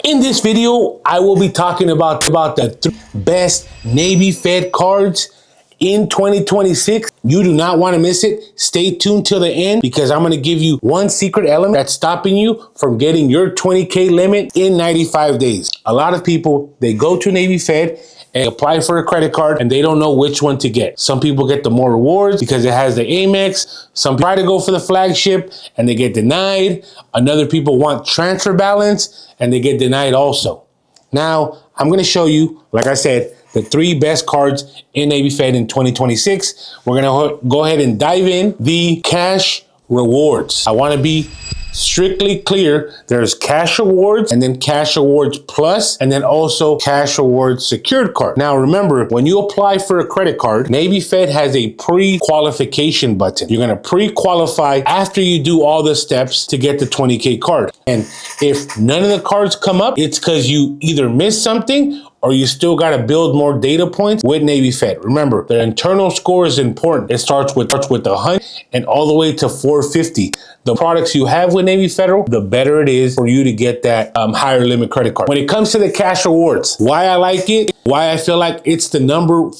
In this video, I will be talking about the 3 best Navy Fed cards in 2026. You do not want to miss it. Stay tuned till the end because I'm going to give you one secret element that's stopping you from getting your 20K limit in 95 days. A lot of people, they go to Navy Fed and apply for a credit card and they don't know which one to get. Some people get the more rewards because it has the Amex. Some try to go for the Flagship and they get denied. Another people want transfer balance and they get denied also. Now, I'm going to show you, like I said, the 3 best cards in Navy Fed in 2026. We're going to go ahead and dive in the cash rewards. I want to be strictly clear. There's cash awards and then cash awards plus, and then also cash awards secured card. Now remember, when you apply for a credit card, Navy Fed has a pre-qualification button. You're going to pre-qualify after you do all the steps to get the 20K card. And if none of the cards come up, it's because you either missed something or you still got to build more data points with Navy Fed. Remember, the internal score is important. It starts with 100 and all the way to 450. The products you have with Navy Federal, the better it is for you to get that higher limit credit card. When it comes to the cash awards, why I like it, why I feel like it's the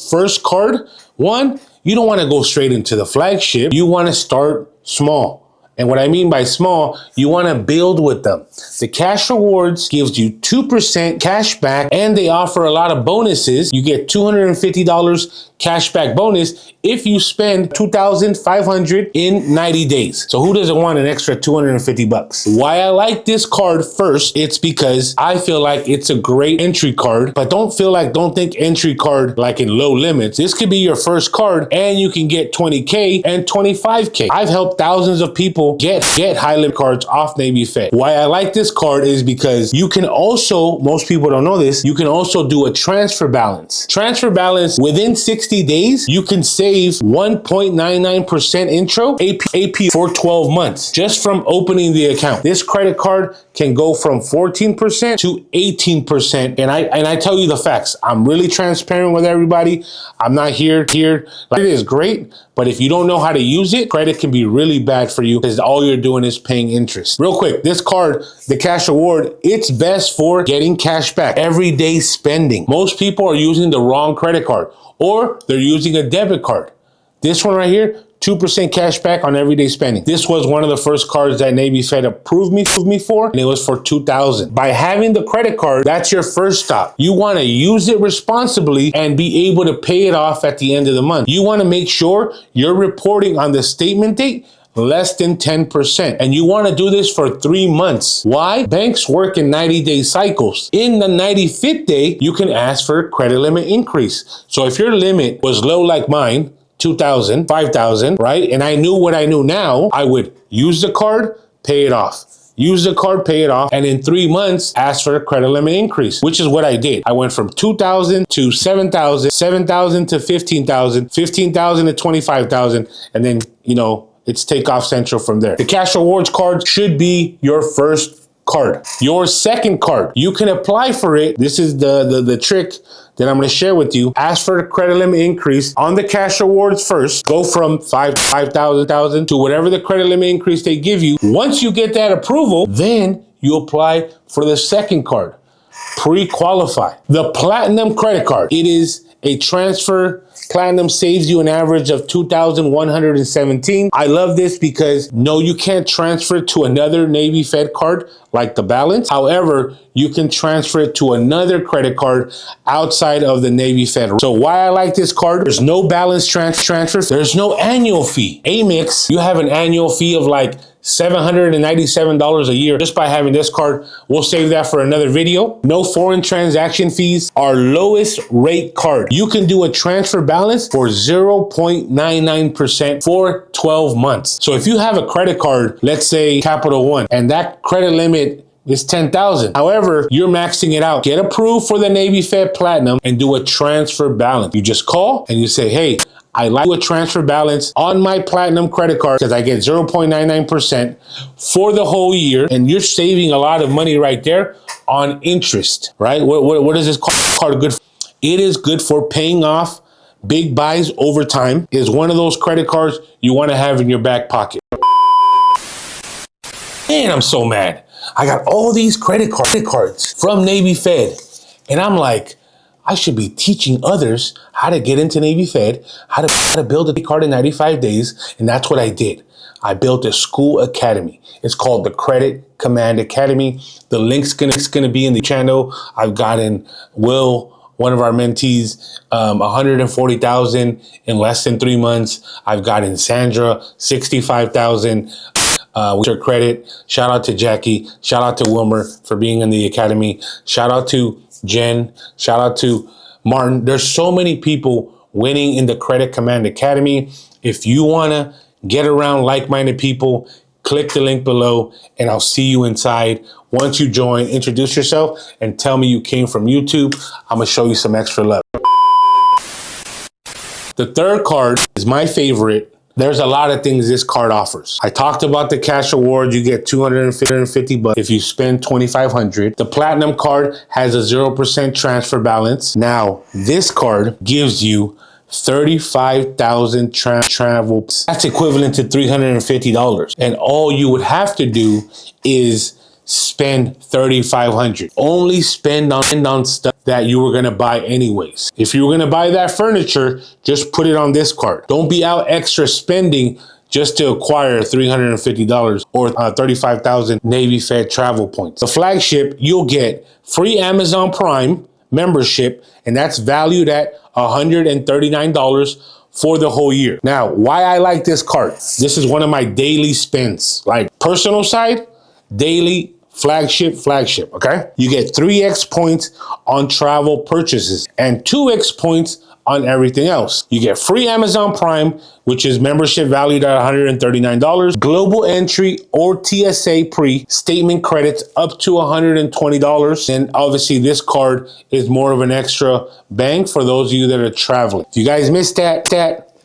first card. One, you don't want to go straight into the Flagship. You want to start small. And what I mean by small, you want to build with them. The cash rewards gives you 2% cash back and they offer a lot of bonuses. You get $250 cash back bonus if you spend $2,500 in 90 days. So who doesn't want an extra 250 bucks? Why I like this card first, it's because I feel like it's a great entry card, but don't think entry card like in low limits. This could be your first card and you can get 20K and 25K. I've helped thousands of people get high limit cards off Navy Fed. Why I like this card is because you can also, most people don't know this, you can also do a transfer balance. Transfer balance within 60 days, you can save 1.99% intro AP for 12 months just from opening the account. This credit card can go from 14% to 18%. And I tell you the facts. I'm really transparent with everybody. I'm not here. Like, it is great, but if you don't know how to use it, credit can be really bad for you because all you're doing is paying interest. Real quick, this card, the cash award, it's best for getting cash back, everyday spending. Most people are using the wrong credit card or they're using a debit card. This one right here, 2% cash back on everyday spending. This was one of the first cards that Navy Fed approved me for, and it was for $2,000. By having the credit card, that's your first stop. You want to use it responsibly and be able to pay it off at the end of the month. You want to make sure you're reporting on the statement date less than 10%. And you want to do this for 3 months. Why? Banks work in 90-day cycles. In the 95th day, you can ask for a credit limit increase. So if your limit was low like mine, 2,000, 5,000, right? And I knew what I knew now, I would use the card, pay it off. Use the card, pay it off, and in 3 months, ask for a credit limit increase, which is what I did. I went from 2,000 to 7,000, 7,000 to 15,000, 15,000 to 25,000, and then, it's takeoff central from there. The cash rewards card should be your first card. Your second card, you can apply for it. This is the trick that I'm going to share with you. Ask for a credit limit increase on the cash rewards first. Go from 5,000 to whatever the credit limit increase they give you. Once you get that approval, then you apply for the second card. Pre-qualify. The Platinum credit card. It is a transfer. Platinum saves you an average of $2,117. I love this because no, you can't transfer it to another Navy Fed card like the balance. However, you can transfer it to another credit card outside of the Navy Fed. So why I like this card, there's no balance transfer. There's no annual fee. Amex, you have an annual fee of like $797 a year just by having this card. We'll save that for another video. No foreign transaction fees. Our lowest rate card. You can do a transfer balance for 0.99% for 12 months. So if you have a credit card, let's say Capital One, and that credit limit is 10,000. However, you're maxing it out. Get approved for the Navy Fed Platinum and do a transfer balance. You just call and you say, hey, I like a transfer balance on my Platinum credit card because I get 0.99% for the whole year. And you're saving a lot of money right there on interest, right? What is this card good for? It is good for paying off big buys over time. It is one of those credit cards you want to have in your back pocket. Man, I'm so mad. I got all these credit cards from Navy Fed. And I'm like, I should be teaching others how to get into Navy Fed, how to build a card in 95 days. And that's what I did. I built a school academy. It's called the Credit Command Academy. The link's gonna be in the channel. I've gotten Will, one of our mentees, 140,000 in less than 3 months. I've gotten Sandra 65,000 with her credit. Shout out to Jackie. Shout out to Wilmer for being in the academy. Shout out to Jen. Shout out to Martin. There's so many people winning in the Credit Command Academy. If you wanna get around like-minded people, click the link below and I'll see you inside. Once you join, introduce yourself and tell me you came from YouTube. I'm gonna show you some extra love. The third card is my favorite. There's a lot of things this card offers. I talked about the cash award. You get $250 if you spend $2,500. The platinum card has a 0% transfer balance. Now, this card gives you 35,000 travel. That's equivalent to $350. And all you would have to do is spend $3,500. Only spend on stuff that you were gonna buy anyways. If you were gonna buy that furniture, just put it on this card. Don't be out extra spending just to acquire $350 or 35,000 Navy Fed travel points. The flagship, you'll get free Amazon Prime membership, and that's valued at $139 for the whole year. Now, why I like this card? This is one of my daily spends, like personal side, daily, flagship, okay? You get 3x points on travel purchases and 2x points on everything else. You get free Amazon Prime, which is membership valued at $139, global entry or TSA pre-statement credits up to $120. And obviously this card is more of an extra bang for those of you that are traveling. If you guys missed that,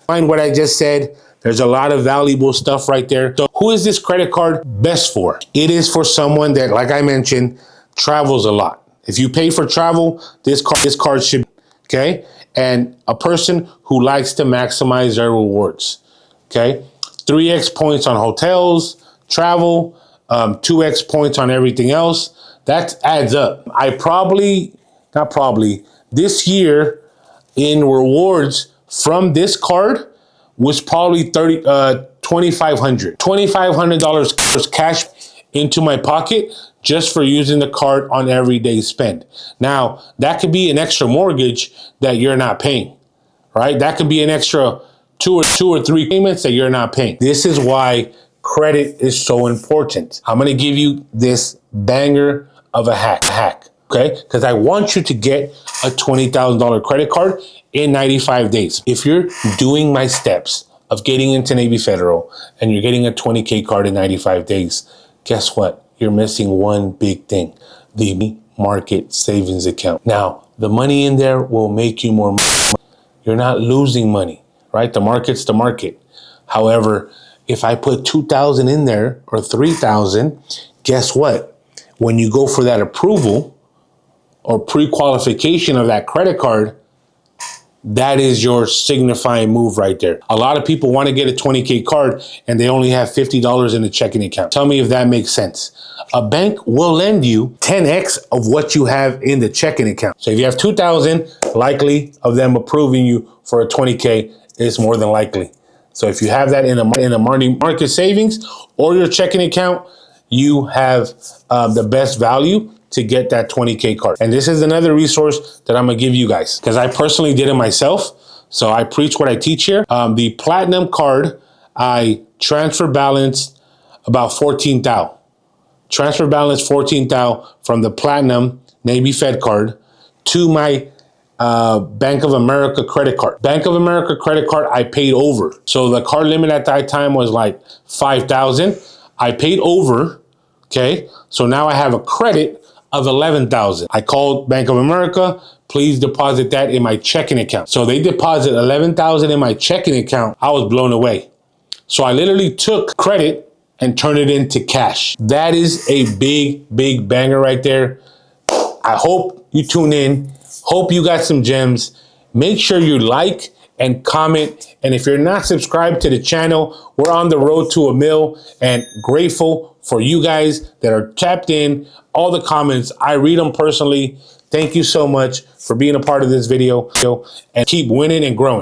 find what I just said. There's a lot of valuable stuff right there. So who is this credit card best for? It is for someone that, like I mentioned, travels a lot. If you pay for travel, this card should, okay? And a person who likes to maximize their rewards, okay? 3x points on hotels, travel, 2x points on everything else. That adds up. This year in rewards from this card was probably $2,500 cash into my pocket just for using the card on everyday spend. Now, that could be an extra mortgage that you're not paying, right? That could be an extra two or three payments that you're not paying. This is why credit is so important. I'm gonna give you this banger of a hack, okay? Because I want you to get a $20,000 credit card in 95 days. If you're doing my steps of getting into Navy Federal and you're getting a 20K card in 95 days, guess what? You're missing one big thing, the market savings account. Now, the money in there will make you more money. You're not losing money, right? The market's the market. However, if I put 2,000 in there or 3,000, guess what? When you go for that approval or pre-qualification of that credit card, that is your signifying move right there. A lot of people want to get a 20K card and they only have $50 in the checking account. Tell me if that makes sense. A bank will lend you 10x of what you have in the checking account. So if you have 2,000, likely of them approving you for a 20K is more than likely. So if you have that in a market savings or your checking account, you have the best value to get that 20K card. And this is another resource that I'm gonna give you guys because I personally did it myself. So I preach what I teach here. The platinum card, I transfer balance about 14,000. Transfer balance 14,000 from the platinum Navy Fed card to my Bank of America credit card. Bank of America credit card, I paid over. So the card limit at that time was like 5,000. I paid over, okay? So now I have a credit of 11,000. I called Bank of America, please deposit that in my checking account. So they deposit 11,000 in my checking account. I was blown away. So I literally took credit and turned it into cash. That is a big banger right there. I hope you tune in. Hope you got some gems. Make sure you like and comment. And if you're not subscribed to the channel, we're on the road to 1 mil, and grateful for you guys that are tapped in. All the comments, I read them personally. Thank you so much for being a part of this video, and keep winning and growing.